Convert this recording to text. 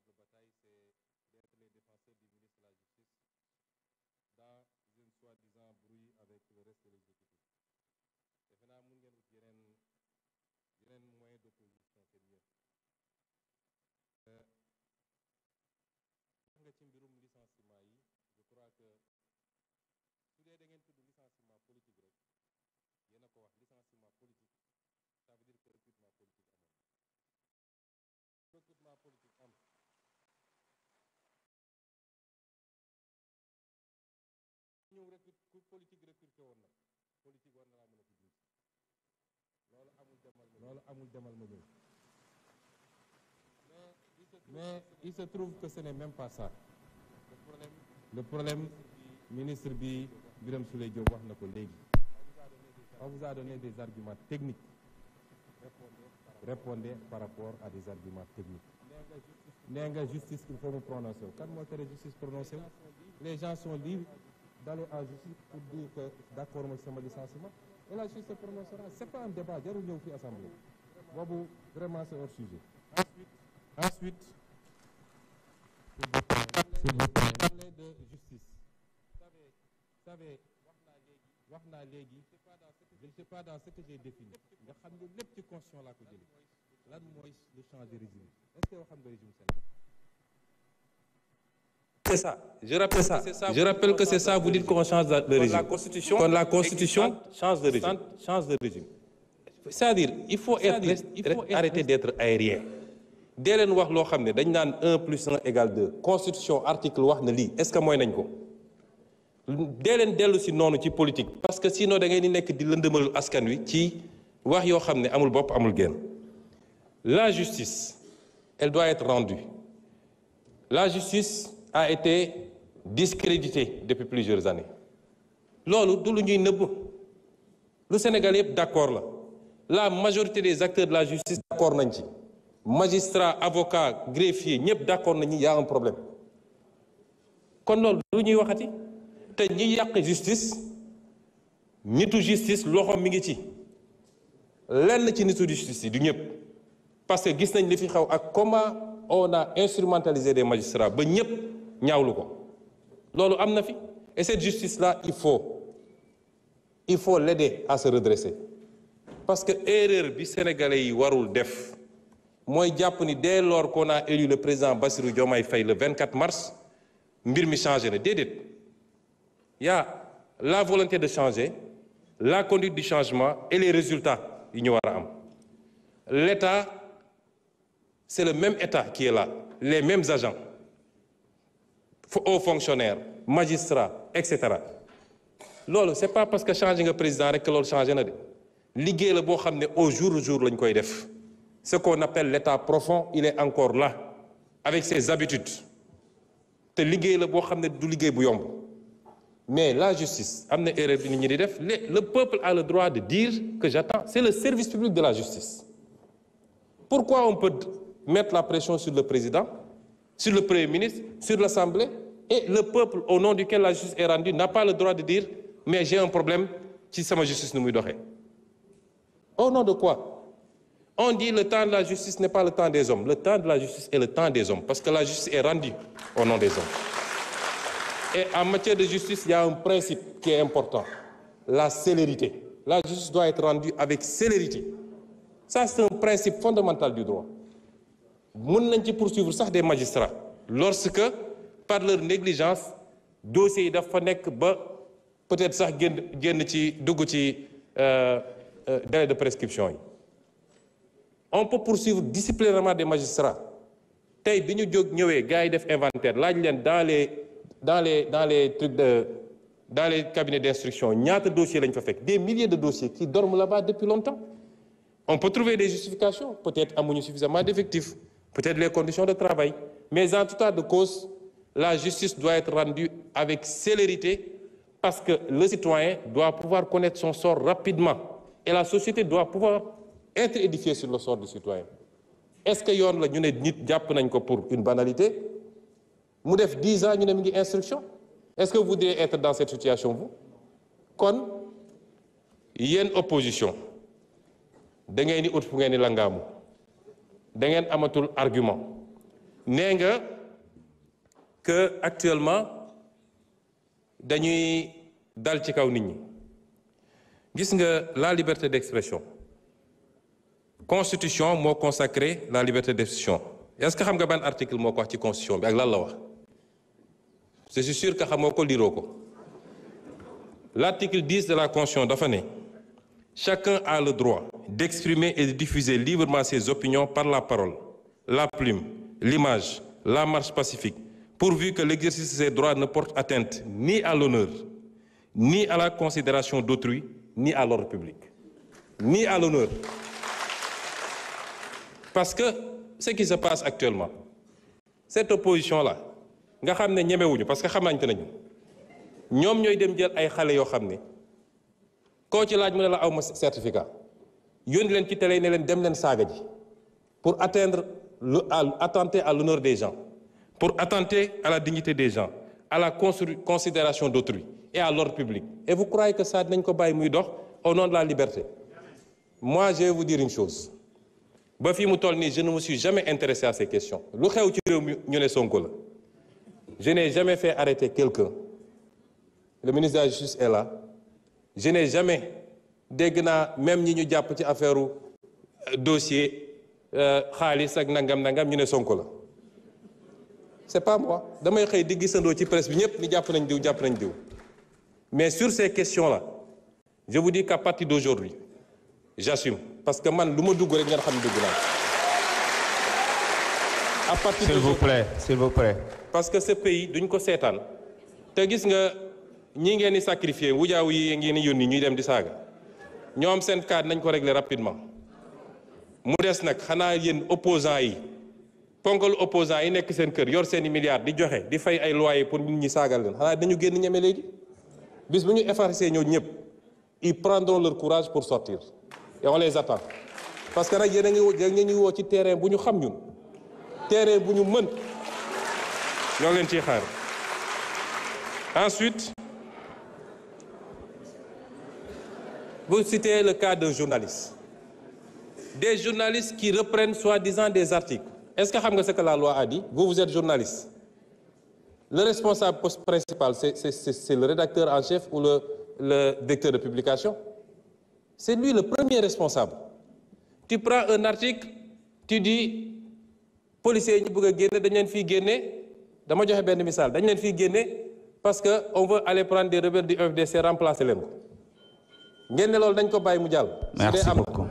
véritable bataille, c'est d'être les défenseurs du ministre de la Justice dans une soi-disant brouille avec le reste de l'exécutif. defe naa mun ngeen ut yeneen moyen d'opposition seen yéen. wax nga ci mbirum licenciement yi je crois que su dee da ngeen tudd licenciement politique rek yéen a ko wax licenciement politique ça veut dire que recrutement politique amoon recrutement politique am ñëw ku politique recruté woon na politique war na laa mën a tudd loolu amul demal ma ñëw mais il se trouve que ce n'est même pas ça. Le problème ministre bi Birame Souleye Diop wax na ko léegi. On vous a donné des arguments techniques. Répondez par rapport à des arguments techniques. nee nga justice il faut mu prononcer wu. kan moo tere justice prononcé wu. Les gens sont libres d'aller en justice pour dire que d'accord mooy sama licenciement et la justice se prononcera. C'est pas un débat jarul ñëw fi assemblée boobu vraiment c'est hors sujet. Ensuite, parler de justice. Vous savez, wax naa léegi je ne sais pas dans ce que j'ai défini nga xam ne lépp ci constitution laa ko jëlee lan mooy le change de régime est-ce que yoo xam nga régime Sénégal. C'est ça. Je rappelle que c'est ça. Vous dites qu'on change de régime. Quand la Constitution change de régime. C'est-à-dire, il faut arrêter d'être aérien. dee leen wax loo xam ne dañ naan 1 plus 1 égale 2 constitution article wax na lii est-ce que mooy nañ ko dee leen dellu si noonu ci politique parce que sinon da ngay ni nekk di lëndëmal askan wi ci wax yoo xam ne amul bopp amul genn. La justice elle doit être rendue. La justice a été discréditée depuis plusieurs années loolu du lu ñuy nëbb lu Sénégal yëpp d'accord la majorité des acteurs de la justice d'accord nañ ci. Magistrats, avocats, greffiers ñëpp d'accord nañu y a un problème kon loolu lu ñuy waxati te ñi yàq justice nitu justice loxo mi ngi ci lenn ci nitu justice yi du ñëpp parce que gis nañ li fi xew ak comment on a instrumentalisé des magistrats ba ñëpp ñaawlu ko loolu am na fi et cette justice là il faut l'aider à se redresser parce que erreur bi sénégalais yi warul def mooy jàpp ni dès lors qu'on a élu le président Bassirou Diomaye Faye le 24 mars mbir mi changé na déedéet y a la volonté de changer la conduite du changement et les résultats yi ñu war a am l'État c'est le même État qui est là les mêmes agents hauts fonctionnaires magistrats etc. loolu c'est pas parce que changé nga président rek que loolu changé na de liggéey la boo xam ne au jour le jour lañ koy def. Ce qu'on appelle l'état profond il est encore là avec ses habitudes te liggéey la boo xam ne du liggéey bu yomb mais la justice am na erreur bi nit ñi di def le peuple a le droit de dire que j'attends c'est le service public de la justice. Pourquoi on peut mettre la pression sur le président sur le premier ministre sur l'Assemblée et le peuple au nom duquel la justice est rendue n'a pas le droit de dire mais j'ai un problème ci sama justice nu muy doxee au nom de quoi? On dit le temps de la justice n'est pas le temps des hommes. Le temps de la justice est le temps des hommes parce que la justice est rendue au nom des hommes. Et en matière de justice, il y a un principe qui est important. La célérité. La justice doit être rendue avec célérité. Ça, c'est un principe fondamental du droit. Mën nañ ci poursuivre sax des magistrats lorsque par leur négligence dossiers yi dafa nekk ba peut-être sax génn ci dugg ci délai de prescription yi. On peut poursuivre disciplinairement des magistrats tey bi ñu jóg ñëwee gars yi def inventaire laaj leen dans les trucs dans les cabinets d'instruction ñaata dossiers lañ fa fekk des milliers de dossiers qui dorment là-bas depuis longtemps. On peut trouver des justifications peut-être amuñu suffisamment d'effectifs peut-être les conditions de travail mais en tout état de cause la justice doit être rendue avec célérité parce que le citoyen doit pouvoir connaître son sort rapidement et la société doit pouvoir être édifié sur le sort du citoyen. Est-ce que yoon la ñu ne nit jàpp nañ ko pour une banalité mu def 10 ans ñu ne mi ngi instruction est-ce que vous voudriez être dans cette situation vous kon yéen opposition da ngeen di ut fu ngeen di langaamu da ngeen amatul argument nee nga que actuellement dañuy dal ci kaw nit ñi gis nga la liberté d'expression constitution moo consacré la liberté d'expression est-ce que xam nga ban article moo ko wax ci constitution bi ak lan la wax je suis sûr que xamoo ko liroo ko l'article 10 de la constitution dafa ne chacun a le droit d'exprimer et de diffuser librement ses opinions par la parole la plume l'image la marche pacifique pourvu que l'exercice de ces droits ne porte atteinte ni à l'honneur ni à la considération d'autrui ni à l'ordre public ni à l'honneur parce que ce qui se passe actuellement cette opposition là nga xam ne ñemewuñu parce que xamante nañu ñoom ñooy dem jël ay xale yoo xam ne koo ci laaj mu ne la awma certificat yónni leen ci télé ne leen dem leen saaga ji pour attenter à l'honneur des gens pour attenter à la dignité des gens à la considération d'autrui et à l'ordre public et vous croyez que ça dinañ ko bàyyi muy dox au nom de la liberté moi je vais vous dire une chose ba fii mu toll nii je ne me suis jamais intéressé à ces questions lu xew ci réew mi ñu ne Sonko la je n'ai jamais fait arrêter quelqu'un le ministre de la Justice est là je n'ai jamais dégg naa même ñi ñu jàpp ci affaire dossier xaalis ak nangam ñu ne Sonko la c'est pas moi damay xëy di gisandoo ci presse bi ñëpp ni jàpp nañ diw mais sur ces questions-là je vous dis qu'à partir d'aujourd'hui j'assume parce que man lu ma dugg rek ngeen xam ne dugg naa à partir s'il vous plaît parce que ce pays duñ ko seetaan te gis nga ñi ngeen di sacrifier wujaaw yi ngeen di yónni ñuy dem di saaga ñoom seen cas nañ ko régler rapidement mu des nag xanaa yéen opposants yi ponkal opposants yi nekk seen kër yor seeni milliards di joxe di fay ay loyers pour nit ñi saagal leen xanaa dañu génn ñeme léegi bis bu ñu effacer ñoo ñëpp ils prendront leur courage pour sortir et on les attend parce que nag yéen a ngi woo ci terrain bu ñu xam ñun terrain bu ñu mën ñoo leen ciy xaar ensuite vous citez le cas d'un journaliste des journalistes qui reprennent soi-disant des articles est-ce que xam nga ce que la loi a dit vous êtes journaliste le responsable principal c'est le rédacteur en chef ou le directeur de publication c'est lui le premier responsable tu prends un article tu dis policiers yi ñu bëgg a génne dañ leen fiy génne dama joxe benn misaal dañ leen fiy génne parce que on veut aller prendre des rebelles du FDC remplacer leen ko ngeen ne loolu dañ ko bàyyi mu jàll. Merci beaucoup.